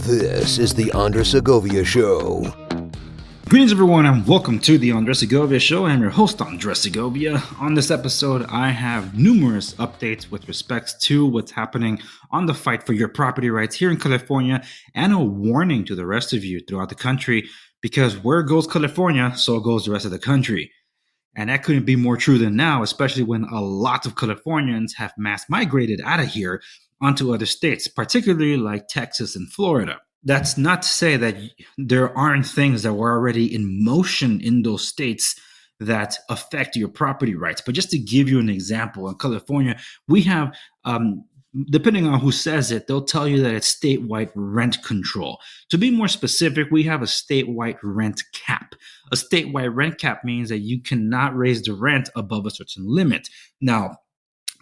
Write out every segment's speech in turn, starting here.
This is the Andres Segovia Show. Greetings, everyone, and welcome to the Andres Segovia Show. I'm your host, Andres Segovia. On this episode, I have numerous updates with respect to what's happening on the fight for your property rights here in California, and a warning to the rest of you throughout the country, because where goes California, so goes the rest of the country. And that couldn't be more true than now, especially when a lot of Californians have mass migrated out of here onto other states, particularly like Texas and Florida. That's not to say that there aren't things that were already in motion in those states that affect your property rights. But just to give you an example, in California, we have, depending on who says it, they'll tell you that it's statewide rent control. To be more specific, we have a statewide rent cap. A statewide rent cap means that you cannot raise the rent above a certain limit. Now,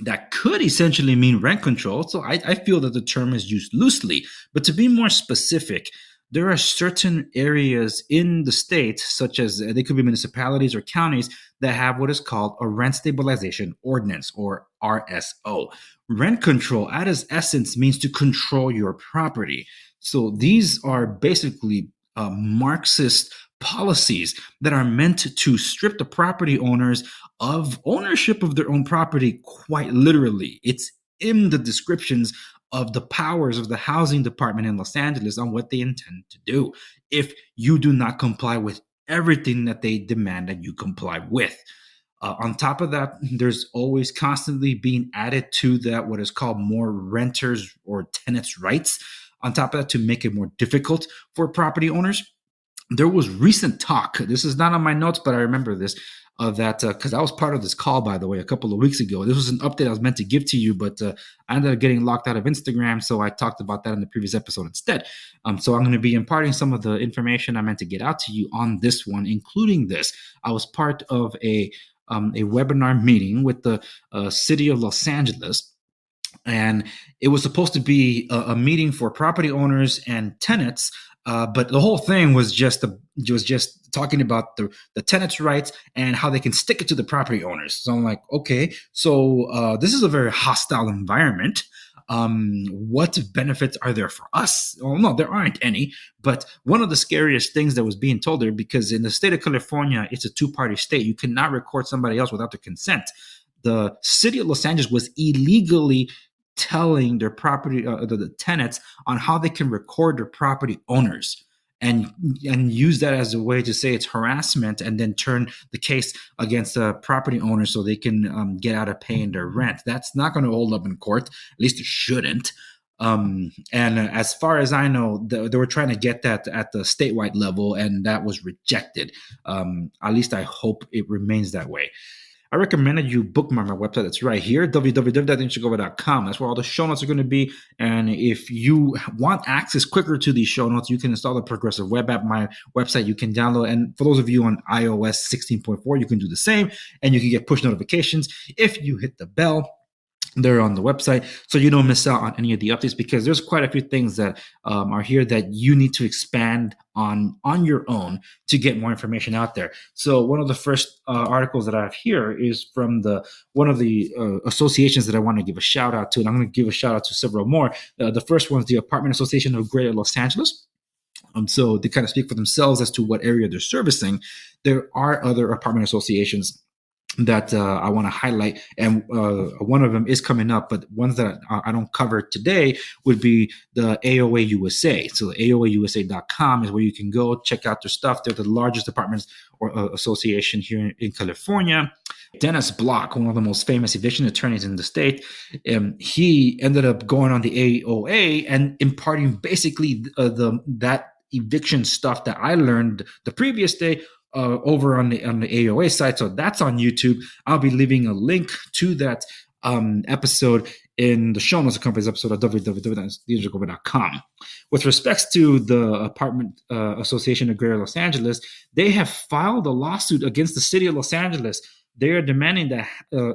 that could essentially mean rent control, so I feel that the term is used loosely. But to be more specific, there are certain areas in the state, such as they could be municipalities or counties, that have what is called a rent stabilization ordinance, or RSO. Rent control, at its essence, means to control your property. So these are basically Marxist policies that are meant to strip the property owners of ownership of their own property, quite literally. It's in the descriptions of the powers of the housing department in Los Angeles on what they intend to do if you do not comply with everything that they demand that you comply with. On top of that, there's always constantly being added to that what is called more renters or tenants' rights. On top of that, to make it more difficult for property owners. There was recent talk, this is not on my notes, but I remember this, that because I was part of this call, by the way, a couple of weeks ago. This was an update I was meant to give to you, but I ended up getting locked out of Instagram, so I talked about that in the previous episode instead. So I'm going to be imparting some of the information I meant to get out to you on this one, including this. I was part of a webinar meeting with the city of Los Angeles, and it was supposed to be a meeting for property owners and tenants. But the whole thing was just talking about the tenants' rights and how they can stick it to the property owners. So I'm like, okay, so this is a very hostile environment. What benefits are there for us? Well, no, there aren't any. But one of the scariest things that was being told there, because in the state of California, it's a two-party state. You cannot record somebody else without their consent. The city of Los Angeles was illegally telling their property, the tenants, on how they can record their property owners and use that as a way to say it's harassment, and then turn the case against the property owner so they can get out of paying their rent. That's not going to hold up in court. At least it shouldn't. And as far as I know, they were trying to get that at the statewide level, and that was rejected. At least I hope it remains that way. I recommend that you bookmark my website. That's right here, www.andressegovia.com. That's where all the show notes are going to be. And if you want access quicker to these show notes, you can install the Progressive Web app, my website. You can download. And for those of you on iOS 16.4, you can do the same. And you can get push notifications if you hit the bell. They're on the website, so you don't miss out on any of the updates, because there's quite a few things that are here that you need to expand on your own to get more information out there. So one of the first articles that I have here is from one of the associations that I want to give a shout out to, and I'm going to give a shout out to several more. The first one is the Apartment Association of Greater Los Angeles. So they kind of speak for themselves as to what area they're servicing. There are other apartment associations that I want to highlight, and one of them is coming up, but ones that I don't cover today would be the AOA USA. So AOAUSA.com is where you can go check out their stuff. They're the largest apartments or association here in California. Dennis Block, one of the most famous eviction attorneys in the state, he ended up going on the AOA and imparting basically that eviction stuff that I learned the previous day over on the AOA site. So that's on YouTube. I'll be leaving a link to that episode in the show notes of company's episode at www.andressegovia.com. With respects to the Apartment Association of Greater Los Angeles, they have filed a lawsuit against the city of Los Angeles. They are demanding that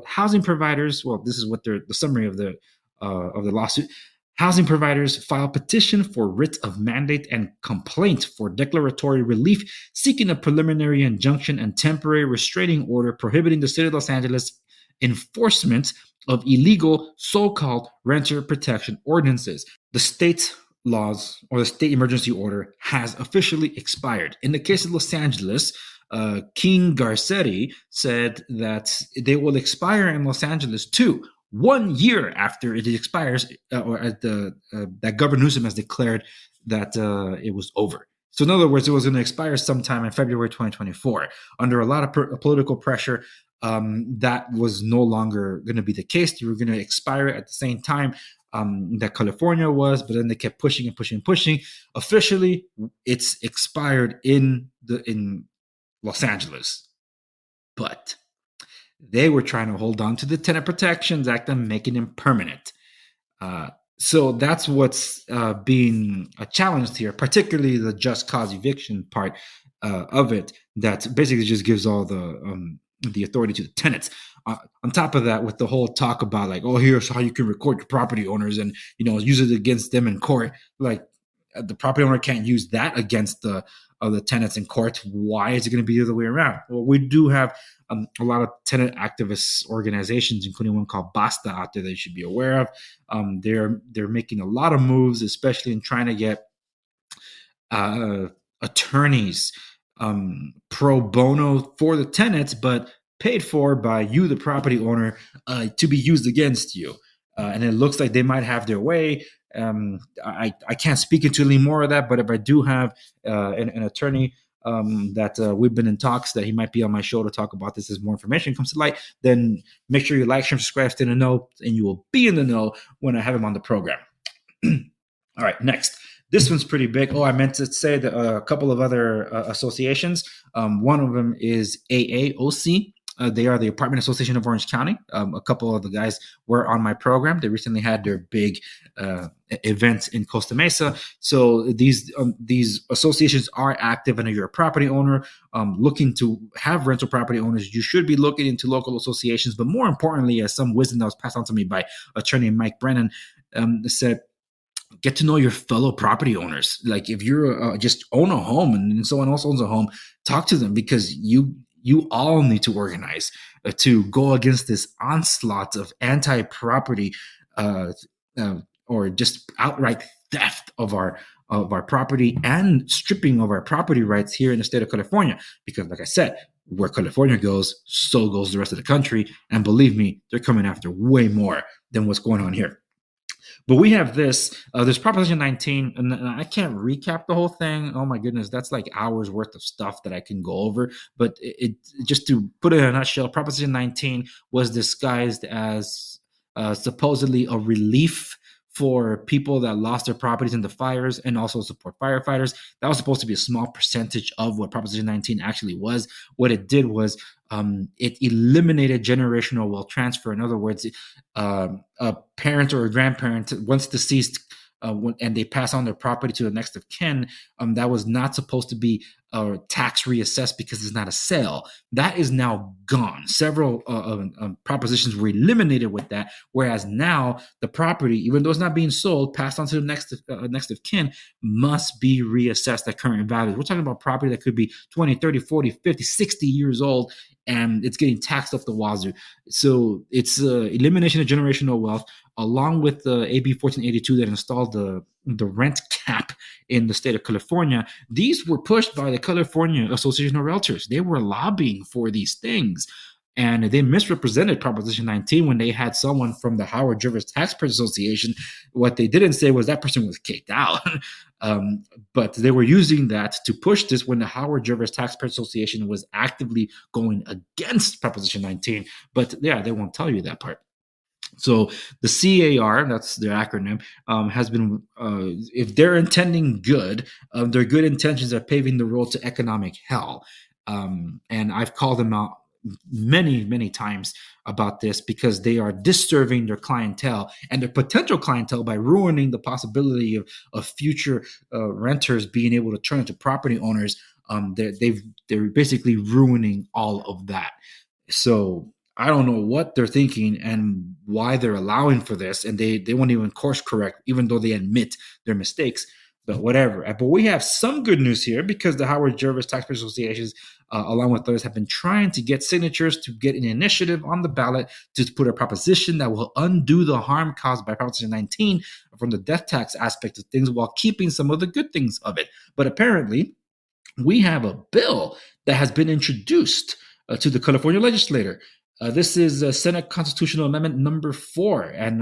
housing providers, well, this is what the summary of the lawsuit. Housing providers file petition for writ of mandate and complaint for declaratory relief, seeking a preliminary injunction and temporary restraining order prohibiting the city of Los Angeles enforcement of illegal so-called renter protection ordinances. The state laws or the state emergency order has officially expired. In the case of Los Angeles, King Garcetti said that they will expire in Los Angeles too, 1 year after it expires, or at that Governor Newsom has declared that it was over. So in other words, it was going to expire sometime in February 2024. Under a lot of political pressure, that was no longer going to be the case. You were going to expire at the same time that California was, but then they kept pushing and pushing and pushing. Officially, it's expired in Los Angeles, but they were trying to hold on to the Tenant Protections Act and making them permanent. So that's what's being challenged here, particularly the just cause eviction part of it, that basically just gives all the authority to the tenants. On top of that, with the whole talk about like, oh, here's how you can record your property owners and, use it against them in court. Like, the property owner can't use that against the tenants in court. Why is it going to be the other way around? Well, we do have a lot of tenant activist organizations, including one called Basta out there that you should be aware of. They're making a lot of moves, especially in trying to get attorneys pro bono for the tenants, but paid for by you, the property owner, to be used against you. And it looks like they might have their way. I can't speak into any more of that, but if I do have an attorney that we've been in talks that he might be on my show to talk about this as more information comes to light, then make sure you like, share, subscribe, stay in the know, and you will be in the know when I have him on the program. All right, next. This one's pretty big. Oh, I meant to say that a couple of other associations. One of them is AAOC. They are the Apartment Association of Orange County. A couple of the guys were on my program. They recently had their big event in Costa Mesa. So these associations are active, and if you're a property owner looking to have rental property owners, you should be looking into local associations. But more importantly, as some wisdom that was passed on to me by attorney Mike Brennan said, get to know your fellow property owners. Like, if you're just own a home and someone else owns a home, talk to them, because you all need to organize to go against this onslaught of anti-property or just outright theft of our property and stripping of our property rights here in the state of California. Because, like I said, where California goes, so goes the rest of the country. And believe me, they're coming after way more than what's going on here. But we have this Proposition 19, and I can't recap the whole thing. Oh my goodness, that's like hours worth of stuff that I can go over. But it just to put it in a nutshell, Proposition 19 was disguised as supposedly a relief for people that lost their properties in the fires and also support firefighters. That was supposed to be a small percentage of what Proposition 19 actually was. What it did was it eliminated generational wealth transfer. In other words, a parent or a grandparent, once deceased, and they pass on their property to the next of kin, that was not supposed to be tax reassessed because it's not a sale. That is now gone. Several propositions were eliminated with that, whereas now the property, even though it's not being sold, passed on to the next of kin, must be reassessed at current values. We're talking about property that could be 20, 30, 40, 50, 60 years old, and it's getting taxed off the wazoo. So it's elimination of generational wealth, along with the AB 1482 that installed the rent cap in the state of California. These were pushed by the California Association of Realtors. They were lobbying for these things, and they misrepresented Proposition 19 when they had someone from the Howard Jervis Taxpayers Association. What they didn't say was that person was kicked out. But they were using that to push this when the Howard Jervis Taxpayers Association was actively going against Proposition 19. But yeah, they won't tell you that part. So the CAR, that's their acronym, has been, if they're intending good, their good intentions are paving the road to economic hell. And I've called them out many, many times about this because they are disserving their clientele and their potential clientele by ruining the possibility of future renters being able to turn into property owners. They're basically ruining all of that. So I don't know what they're thinking and why they're allowing for this, and they won't even course correct, even though they admit their mistakes. But whatever. But we have some good news here because the Howard Jervis Taxpayers Associations, along with others, have been trying to get signatures to get an initiative on the ballot to put a proposition that will undo the harm caused by Proposition 19 from the death tax aspect of things while keeping some of the good things of it. But apparently, we have a bill that has been introduced to the California legislature. This is Senate Constitutional Amendment number 4, and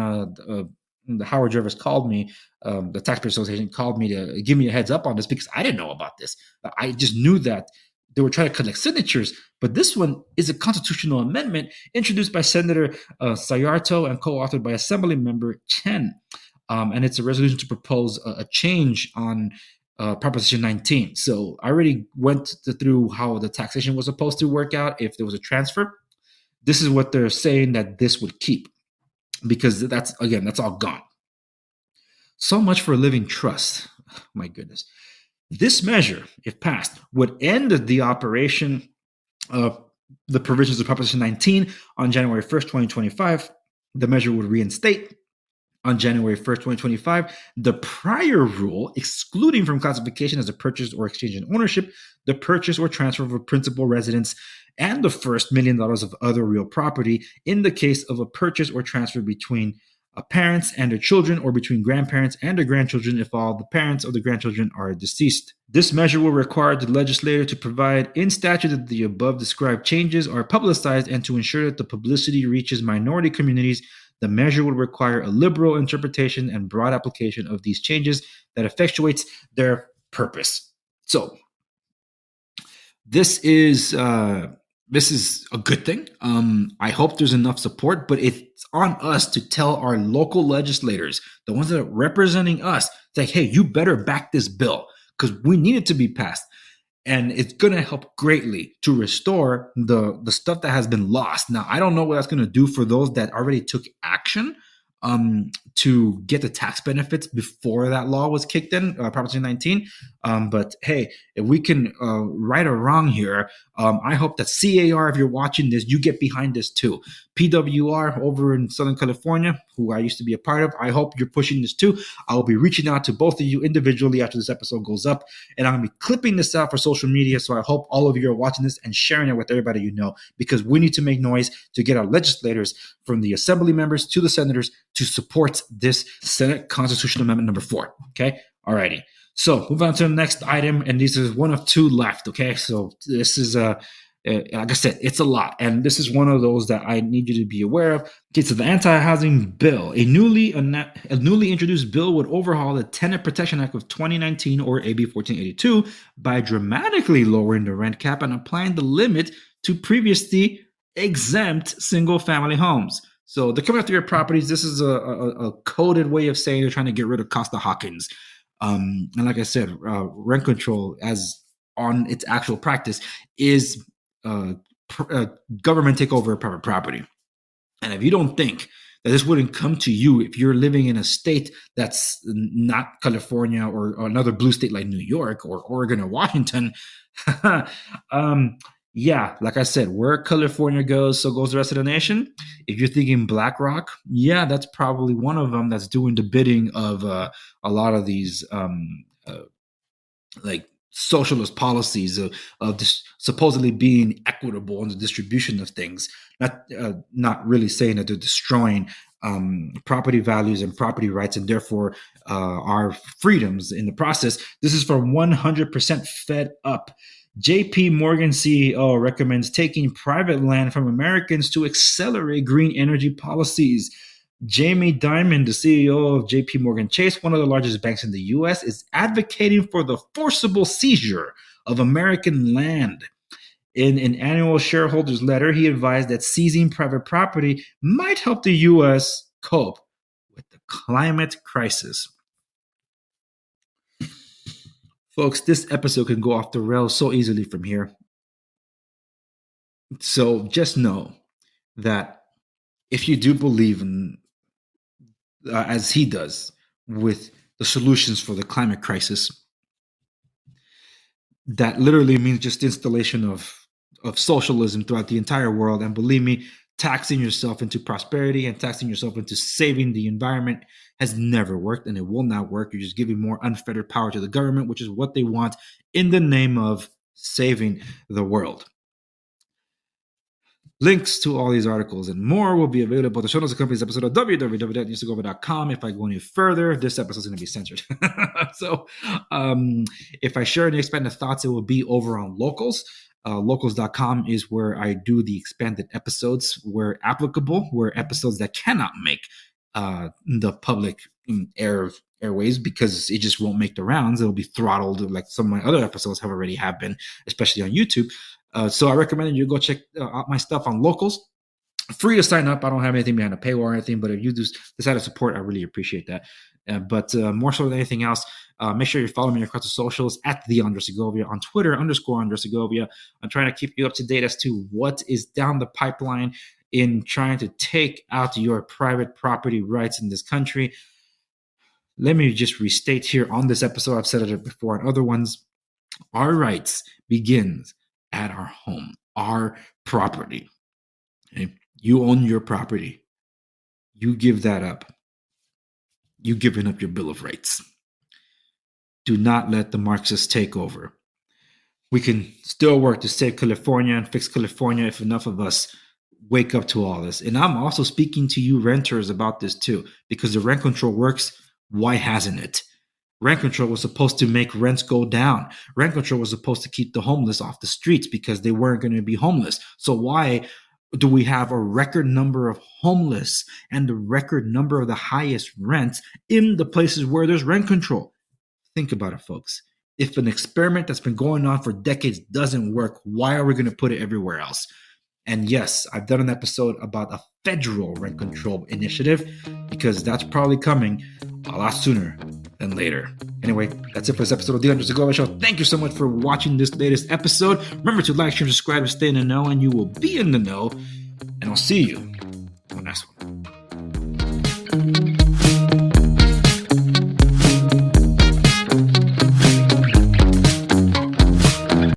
the Howard Jervis called me, the Taxpayers Association called me to give me a heads up on this because I didn't know about this. I just knew that they were trying to collect signatures, but this one is a constitutional amendment introduced by Senator Sayarto and co-authored by Assembly Member Chen. And it's a resolution to propose a change on Proposition 19. So I already went through how the taxation was supposed to work out if there was a transfer. This is what they're saying that this would keep, because that's all gone. So much for a living trust. My goodness. This measure, if passed, would end the operation of the provisions of Proposition 19 on January 1st, 2025. The measure would reinstate on January 1st, 2025, the prior rule excluding from classification as a purchase or exchange in ownership the purchase or transfer of a principal residence and the first $1 million of other real property in the case of a purchase or transfer between parents and their children, or between grandparents and their grandchildren if all the parents of the grandchildren are deceased. This measure will require the legislator to provide in statute that the above described changes are publicized, and to ensure that the publicity reaches minority communities, the measure would require a liberal interpretation and broad application of these changes that effectuates their purpose. So this is a good thing. I hope there's enough support, but it's on us to tell our local legislators, the ones that are representing us, like, hey, you better back this bill because we need it to be passed. And it's going to help greatly to restore the stuff that has been lost. Now, I don't know what that's going to do for those that already took action to get the tax benefits before that law was kicked in, Proposition 19. But hey, if we can right or wrong here, I hope that CAR, if you're watching this, you get behind this too. PWR over in Southern California, who I used to be a part of, I hope you're pushing this too. I will be reaching out to both of you individually after this episode goes up, and I'm going to be clipping this out for social media. So I hope all of you are watching this and sharing it with everybody you know, because we need to make noise to get our legislators, from the assembly members to the senators, to support this Senate Constitutional Amendment number 4. Okay. All righty. So move on to the next item, and this is one of 2 left. Okay. So this is like I said, it's a lot, and this is one of those that I need you to be aware of. Okay, so the anti-housing bill, a newly introduced bill, would overhaul the Tenant Protection Act of 2019, or AB 1482, by dramatically lowering the rent cap and applying the limit to previously exempt single-family homes. So they're coming after your properties. This is a coded way of saying they're trying to get rid of Costa-Hawkins. And like I said, rent control, as on its actual practice, is government takeover of private property. And if you don't think that this wouldn't come to you if you're living in a state that's not California or another blue state like New York or Oregon or Washington, yeah, like I said, where California goes, so goes the rest of the nation. If you're thinking BlackRock, yeah, that's probably one of them that's doing the bidding of a lot of these like socialist policies of this supposedly being equitable in the distribution of things, not really saying that they're destroying property values and property rights, and therefore our freedoms in the process. This is from 100% Fed Up. JP Morgan CEO recommends taking private land from Americans to accelerate green energy policies. Jamie Dimon, the CEO of JP Morgan Chase, one of the largest banks in the U.S., is advocating for the forcible seizure of American land. In an annual shareholders letter, he advised that seizing private property might help the U.S. cope with the climate crisis. Folks, this episode can go off the rails so easily from here. So just know that if you do believe in, as he does, with the solutions for the climate crisis, that literally means just installation of socialism throughout the entire world. And believe me, taxing yourself into prosperity and taxing yourself into saving the environment has never worked, and it will not work. You're just giving more unfettered power to the government, which is what they want in the name of saving the world. Links to all these articles and more will be available at the show notes of the company's episode of www.newsagova.com. If I go any further, this episode is going to be censored. So if I share any expanded thoughts, it will be over on Locals. Locals.com is where I do the expanded episodes where applicable, where episodes that cannot make the public airways because it just won't make the rounds. It'll be throttled like some of my other episodes have been, especially on YouTube. So I recommend you go check out my stuff on Locals. Free to sign up. I don't have anything behind a paywall or anything, but if you decide to support, I really appreciate that. But more so than anything else, make sure you follow me across the socials at the Andre Segovia, on Twitter _Andre Segovia. I'm trying to keep you up to date as to what is down the pipeline in trying to take out your private property rights in this country. Let me just restate here on this episode, I've said it before on other ones, our rights begins at our home, our property. Okay? You own your property. You give that up. You've given up your Bill of Rights. Do not let the Marxists take over. We can still work to save California and fix California if enough of us wake up to all this. And I'm also speaking to you renters about this too, because the rent control works. Why hasn't it? Rent control was supposed to make rents go down. Rent control was supposed to keep the homeless off the streets because they weren't going to be homeless. So why do we have a record number of homeless and the record number of the highest rents in the places where there's rent control? Think about it, folks. If an experiment that's been going on for decades doesn't work, why are we going to put it everywhere else? And yes, I've done an episode about a federal rent control initiative because that's probably coming a lot sooner than later. Anyway, that's it for this episode of The Andre Segovia Show. Thank you so much for watching this latest episode. Remember to like, share, subscribe to stay in the know, and you will be in the know. And I'll see you on the next one.